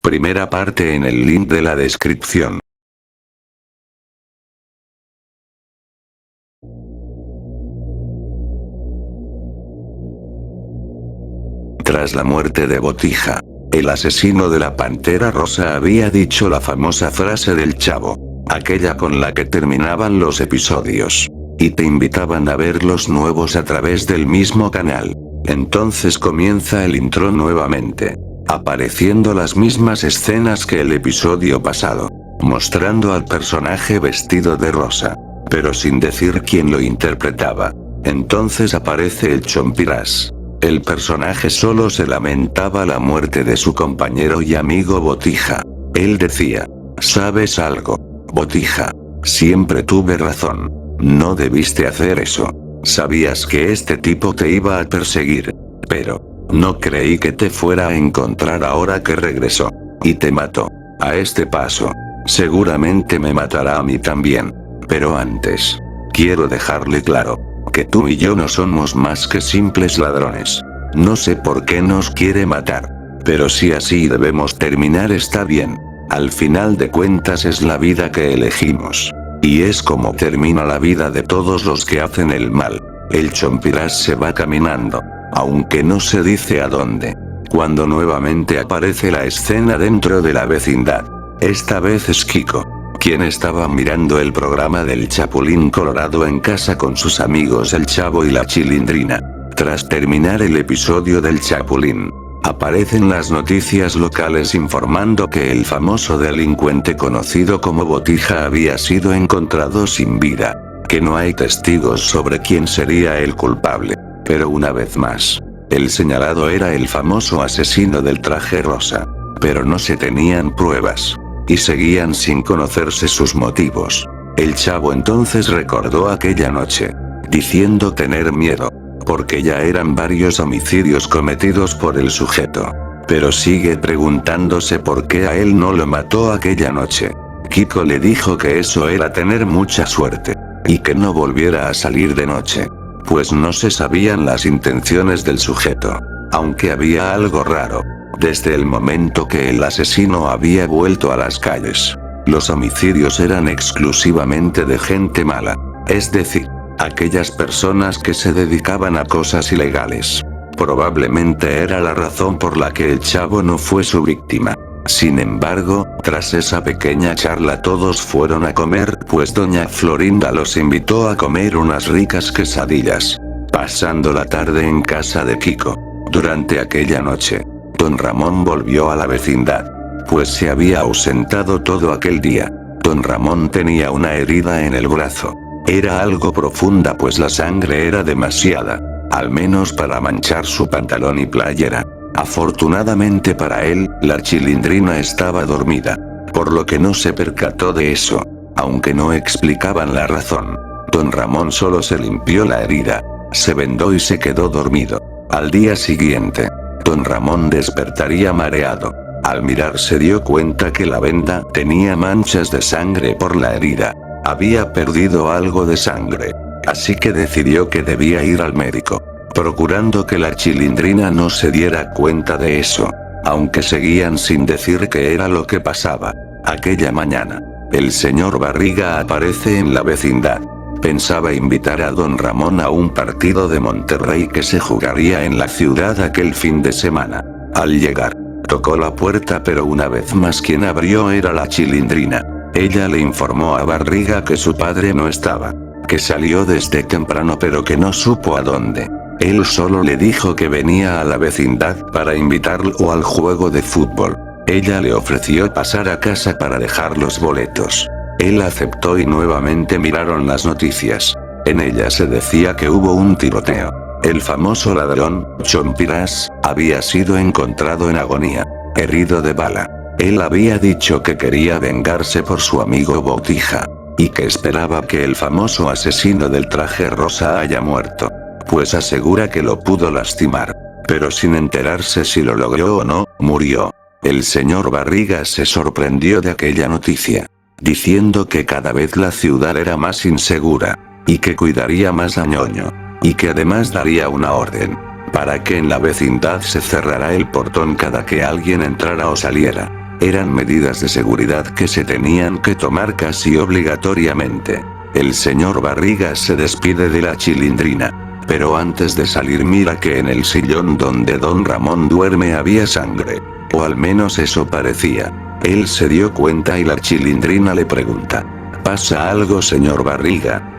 Primera parte en el link de la descripción. Tras la muerte de Botija, el asesino de la Pantera Rosa había dicho la famosa frase del Chavo, aquella con la que terminaban los episodios, y te invitaban a ver los nuevos a través del mismo canal. Entonces comienza el intro nuevamente, apareciendo las mismas escenas que el episodio pasado, mostrando al personaje vestido de rosa, pero sin decir quién lo interpretaba. Entonces aparece el Chompiras. El personaje solo se lamentaba la muerte de su compañero y amigo Botija. Él decía: ¿sabes algo, Botija? Siempre tuve razón. No debiste hacer eso. Sabías que este tipo te iba a perseguir. Pero no creí que te fuera a encontrar ahora que regresó. Y te mató. A este paso, seguramente me matará a mí también. Pero antes, quiero dejarle claro que tú y yo no somos más que simples ladrones. No sé por qué nos quiere matar. Pero si así debemos terminar está bien. Al final de cuentas es la vida que elegimos. Y es como termina la vida de todos los que hacen el mal. El Chompiras se va caminando, aunque no se dice a dónde. Cuando nuevamente aparece la escena dentro de la vecindad. Esta vez es Kiko, quien estaba mirando el programa del Chapulín Colorado en casa con sus amigos el Chavo y la Chilindrina. Tras terminar el episodio del Chapulín, aparecen las noticias locales informando que el famoso delincuente conocido como Botija había sido encontrado sin vida, que no hay testigos sobre quién sería el culpable, pero una vez más, el señalado era el famoso asesino del traje rosa, pero no se tenían pruebas. Y seguían sin conocerse sus motivos. El Chavo entonces recordó aquella noche, diciendo tener miedo, porque ya eran varios homicidios cometidos por el sujeto. Pero sigue preguntándose por qué a él no lo mató aquella noche. Kiko le dijo que eso era tener mucha suerte, y que no volviera a salir de noche, pues no se sabían las intenciones del sujeto, aunque había algo raro. Desde el momento que el asesino había vuelto a las calles, los homicidios eran exclusivamente de gente mala, es decir, aquellas personas que se dedicaban a cosas ilegales. Probablemente era la razón por la que el Chavo no fue su víctima. Sin embargo, tras esa pequeña charla todos fueron a comer, pues doña Florinda los invitó a comer unas ricas quesadillas, pasando la tarde en casa de Kiko. Durante aquella noche, Don Ramón volvió a la vecindad, pues se había ausentado todo aquel día. Don Ramón tenía una herida en el brazo. Era algo profunda pues la sangre era demasiada, al menos para manchar su pantalón y playera. Afortunadamente para él, la Chilindrina estaba dormida, por lo que no se percató de eso, aunque no explicaban la razón. Don Ramón solo se limpió la herida, se vendó y se quedó dormido. Al día siguiente, Don Ramón despertaría mareado. Al mirar se dio cuenta que la venda tenía manchas de sangre por la herida. Había perdido algo de sangre. Así que decidió que debía ir al médico, procurando que la Chilindrina no se diera cuenta de eso, aunque seguían sin decir qué era lo que pasaba. Aquella mañana, el señor Barriga aparece en la vecindad. Pensaba invitar a Don Ramón a un partido de Monterrey que se jugaría en la ciudad aquel fin de semana. Al llegar, tocó la puerta pero una vez más quien abrió era la Chilindrina. Ella le informó a Barriga que su padre no estaba, que salió desde temprano pero que no supo a dónde. Él solo le dijo que venía a la vecindad para invitarlo al juego de fútbol. Ella le ofreció pasar a casa para dejar los boletos. Él aceptó y nuevamente miraron las noticias. En ellas se decía que hubo un tiroteo. El famoso ladrón, Chompiras, había sido encontrado en agonía, herido de bala. Él había dicho que quería vengarse por su amigo Botija, y que esperaba que el famoso asesino del traje rosa haya muerto, pues asegura que lo pudo lastimar, pero sin enterarse si lo logró o no, murió. El señor Barriga se sorprendió de aquella noticia, diciendo que cada vez la ciudad era más insegura, y que cuidaría más a Ñoño, y que además daría una orden, para que en la vecindad se cerrara el portón cada que alguien entrara o saliera. Eran medidas de seguridad que se tenían que tomar casi obligatoriamente. El señor Barriga se despide de la Chilindrina. Pero antes de salir mira que en el sillón donde don Ramón duerme había sangre. O al menos eso parecía. Él se dio cuenta y la Chilindrina le pregunta: ¿pasa algo, señor Barriga?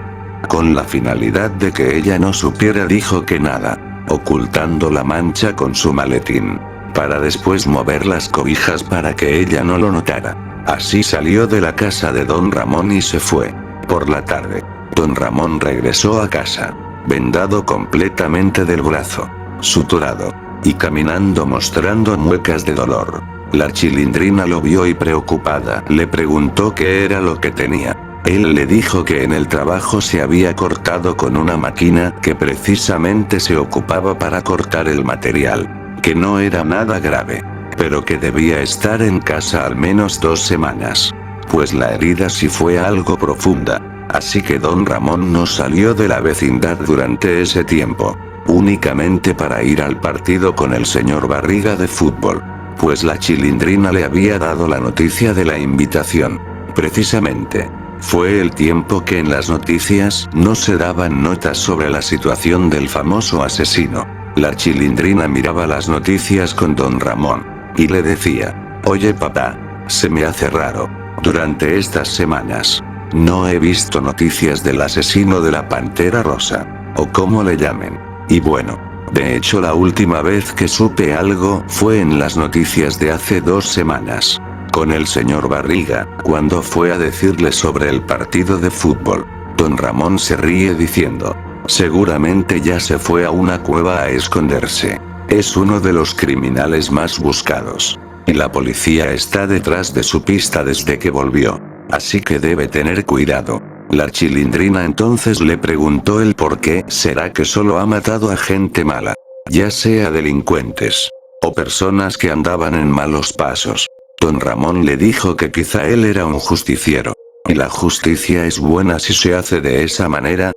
Con la finalidad de que ella no supiera dijo que nada, ocultando la mancha con su maletín, para después mover las cobijas para que ella no lo notara. Así salió de la casa de don Ramón y se fue. Por la tarde, don Ramón regresó a casa, vendado completamente del brazo, suturado, y caminando mostrando muecas de dolor. La Chilindrina lo vio y preocupada le preguntó qué era lo que tenía. Él le dijo que en el trabajo se había cortado con una máquina que precisamente se ocupaba para cortar el material, que no era nada grave, pero que debía estar en casa al menos 2 semanas. Pues la herida sí fue algo profunda, así que don Ramón no salió de la vecindad durante ese tiempo, únicamente para ir al partido con el señor Barriga de fútbol, pues la Chilindrina le había dado la noticia de la invitación. Precisamente, fue el tiempo que en las noticias no se daban notas sobre la situación del famoso asesino. La Chilindrina miraba las noticias con don Ramón, y le decía: oye papá, se me hace raro. Durante estas semanas, no he visto noticias del asesino de la Pantera Rosa, o como le llamen. Y bueno, de hecho la última vez que supe algo fue en las noticias de hace 2 semanas, con el señor Barriga, cuando fue a decirle sobre el partido de fútbol. Don Ramón se ríe diciendo: seguramente ya se fue a una cueva a esconderse. Es uno de los criminales más buscados. Y la policía está detrás de su pista desde que volvió. Así que debe tener cuidado. La Chilindrina entonces le preguntó el por qué. ¿Será que solo ha matado a gente mala? Ya sea delincuentes, o personas que andaban en malos pasos. Don Ramón le dijo que quizá él era un justiciero. ¿Y la justicia es buena si se hace de esa manera?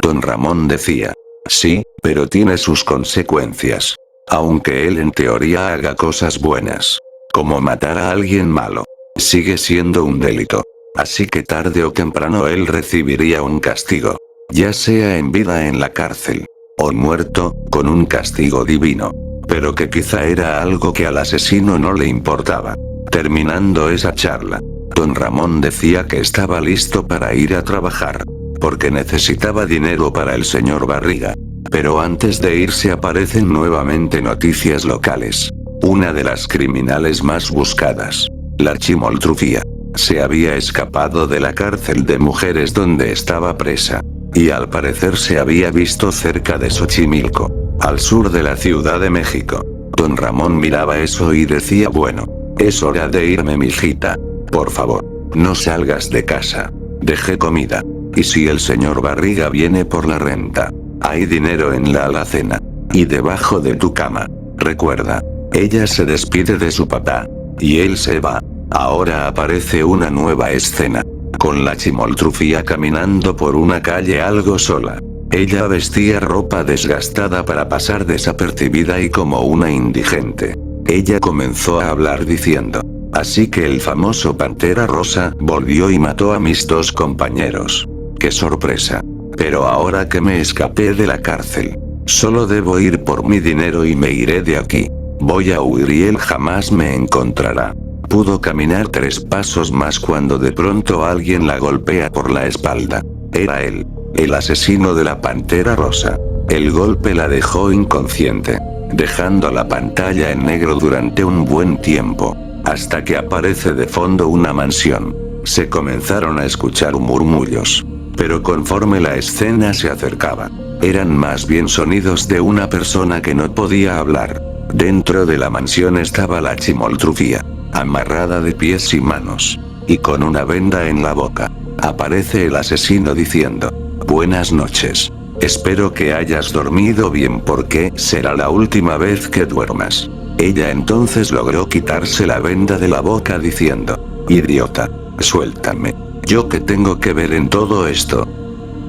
Don Ramón decía: sí, pero tiene sus consecuencias. Aunque él en teoría haga cosas buenas, como matar a alguien malo, sigue siendo un delito. Así que tarde o temprano él recibiría un castigo. Ya sea en vida en la cárcel, o muerto, con un castigo divino. Pero que quizá era algo que al asesino no le importaba. Terminando esa charla, don Ramón decía que estaba listo para ir a trabajar, porque necesitaba dinero para el señor Barriga. Pero antes de irse aparecen nuevamente noticias locales. Una de las criminales más buscadas, la Chimoltrufia, se había escapado de la cárcel de mujeres donde estaba presa. Y al parecer se había visto cerca de Xochimilco, al sur de la Ciudad de México. Don Ramón miraba eso y decía: bueno, es hora de irme, mijita. Por favor, no salgas de casa. Dejé comida. Y si el señor Barriga viene por la renta, hay dinero en la alacena. Y debajo de tu cama. Recuerda. Ella se despide de su papá. Y él se va. Ahora aparece una nueva escena. Con la Chimoltrufia caminando por una calle algo sola. Ella vestía ropa desgastada para pasar desapercibida y como una indigente. Ella comenzó a hablar diciendo: así que el famoso Pantera Rosa volvió y mató a mis 2 compañeros. ¡Qué sorpresa! Pero ahora que me escapé de la cárcel, solo debo ir por mi dinero y me iré de aquí. Voy a huir y él jamás me encontrará. Pudo caminar 3 pasos más cuando de pronto alguien la golpea por la espalda. Era él, el asesino de la Pantera Rosa. El golpe la dejó inconsciente, dejando la pantalla en negro durante un buen tiempo, hasta que aparece de fondo una mansión. Se comenzaron a escuchar murmullos, pero conforme la escena se acercaba, eran más bien sonidos de una persona que no podía hablar. Dentro de la mansión estaba la Chimoltrufia, amarrada de pies y manos, y con una venda en la boca. Aparece el asesino diciendo: buenas noches. Espero que hayas dormido bien porque será la última vez que duermas. Ella entonces logró quitarse la venda de la boca diciendo: idiota, suéltame. ¿Yo qué tengo que ver en todo esto?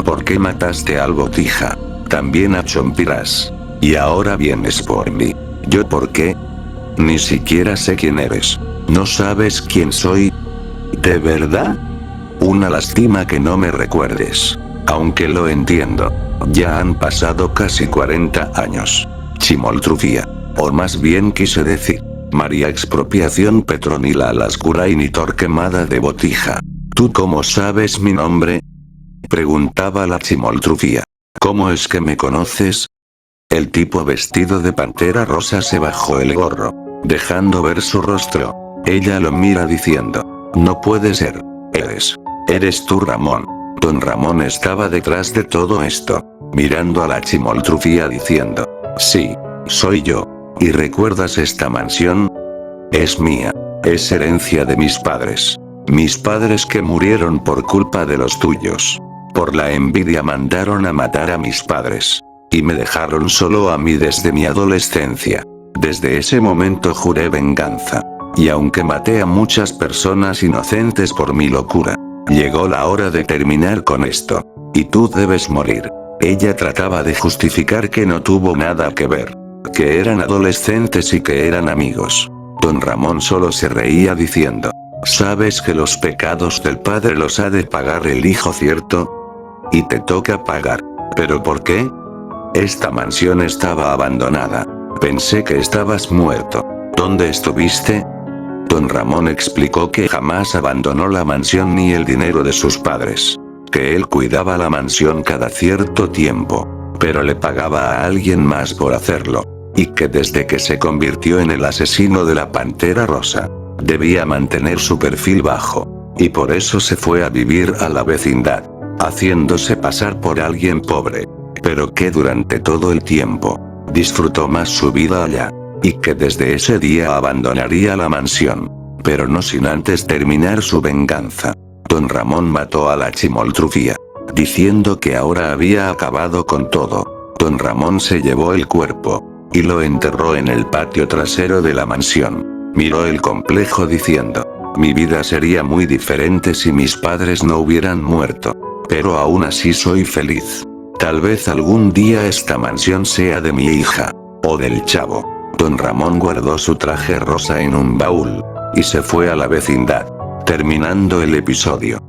¿Por qué mataste al Botija? También a Chompiras. Y ahora vienes por mí. ¿Yo por qué? Ni siquiera sé quién eres. ¿No sabes quién soy? ¿De verdad? Una lástima que no me recuerdes. Aunque lo entiendo. Ya han pasado casi 40 años. Chimoltrufia. O más bien quise decir. María Expropiación Petronila Lascurain y Torquemada de Botija. ¿Tú cómo sabes mi nombre? Preguntaba la Chimoltrufia. ¿Cómo es que me conoces? El tipo vestido de pantera rosa se bajó el gorro, dejando ver su rostro. Ella lo mira diciendo. No puede ser. Eres tú, Ramón. Don Ramón estaba detrás de todo esto, mirando a la Chimoltrufia diciendo. Sí, soy yo. ¿Y recuerdas esta mansión? Es mía. Es herencia de mis padres. Mis padres que murieron por culpa de los tuyos. Por la envidia mandaron a matar a mis padres. Y me dejaron solo a mí desde mi adolescencia. Desde ese momento juré venganza. Y aunque maté a muchas personas inocentes por mi locura, llegó la hora de terminar con esto. Y tú debes morir. Ella trataba de justificar que no tuvo nada que ver. Que eran adolescentes y que eran amigos. Don Ramón solo se reía diciendo. Sabes que los pecados del padre los ha de pagar el hijo, ¿cierto? Y te toca pagar. ¿Pero por qué? Esta mansión estaba abandonada. Pensé que estabas muerto. ¿Dónde estuviste? Don Ramón explicó que jamás abandonó la mansión ni el dinero de sus padres. Que él cuidaba la mansión cada cierto tiempo. Pero le pagaba a alguien más por hacerlo. Y que desde que se convirtió en el asesino de la Pantera Rosa, debía mantener su perfil bajo. Y por eso se fue a vivir a la vecindad, haciéndose pasar por alguien pobre. Pero que durante todo el tiempo, disfrutó más su vida allá. Y que desde ese día abandonaría la mansión. Pero no sin antes terminar su venganza. Don Ramón mató a la Chimoltrufia, diciendo que ahora había acabado con todo. Don Ramón se llevó el cuerpo y lo enterró en el patio trasero de la mansión. Miró el complejo diciendo. Mi vida sería muy diferente si mis padres no hubieran muerto. Pero aún así soy feliz. Tal vez algún día esta mansión sea de mi hija. O del chavo. Don Ramón guardó su traje rosa en un baúl. Y se fue a la vecindad. Terminando el episodio.